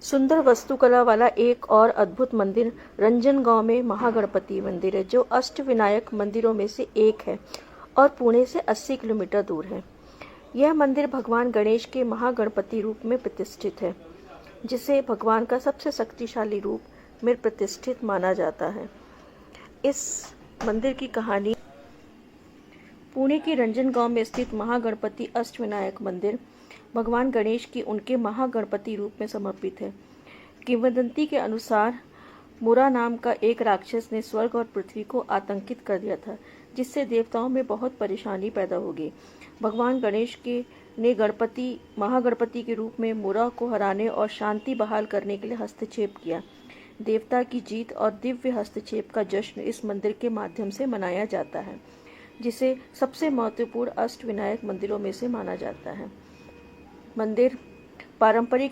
सुंदर वास्तुकला वाला एक और अद्भुत मंदिर रंजनगांव में महागणपति मंदिर है, जो अष्टविनायक मंदिरों में से एक है और पुणे से 80 किलोमीटर दूर है। यह मंदिर भगवान गणेश के महागणपति रूप में प्रतिष्ठित है, जिसे भगवान का सबसे शक्तिशाली रूप में प्रतिष्ठित माना जाता है। इस मंदिर की कहानी पुणे के रंजनगांव में स्थित महागणपति अष्टविनायक मंदिर भगवान गणेश की उनके महागणपति रूप में समर्पित है। किंवदंती के अनुसार मुरा नाम का एक राक्षस ने स्वर्ग और पृथ्वी को आतंकित कर दिया था, जिससे देवताओं में बहुत परेशानी पैदा हो गई। भगवान गणेश ने महागणपति के रूप में मुरा को हराने और शांति बहाल करने के लिए हस्तक्षेप किया। देवता की जीत और दिव्य हस्तक्षेप का जश्न इस मंदिर के माध्यम से मनाया जाता है, जिसे सबसे महत्वपूर्ण अष्टविनायक मंदिरों में से माना जाता है। मंदिर पारंपरिक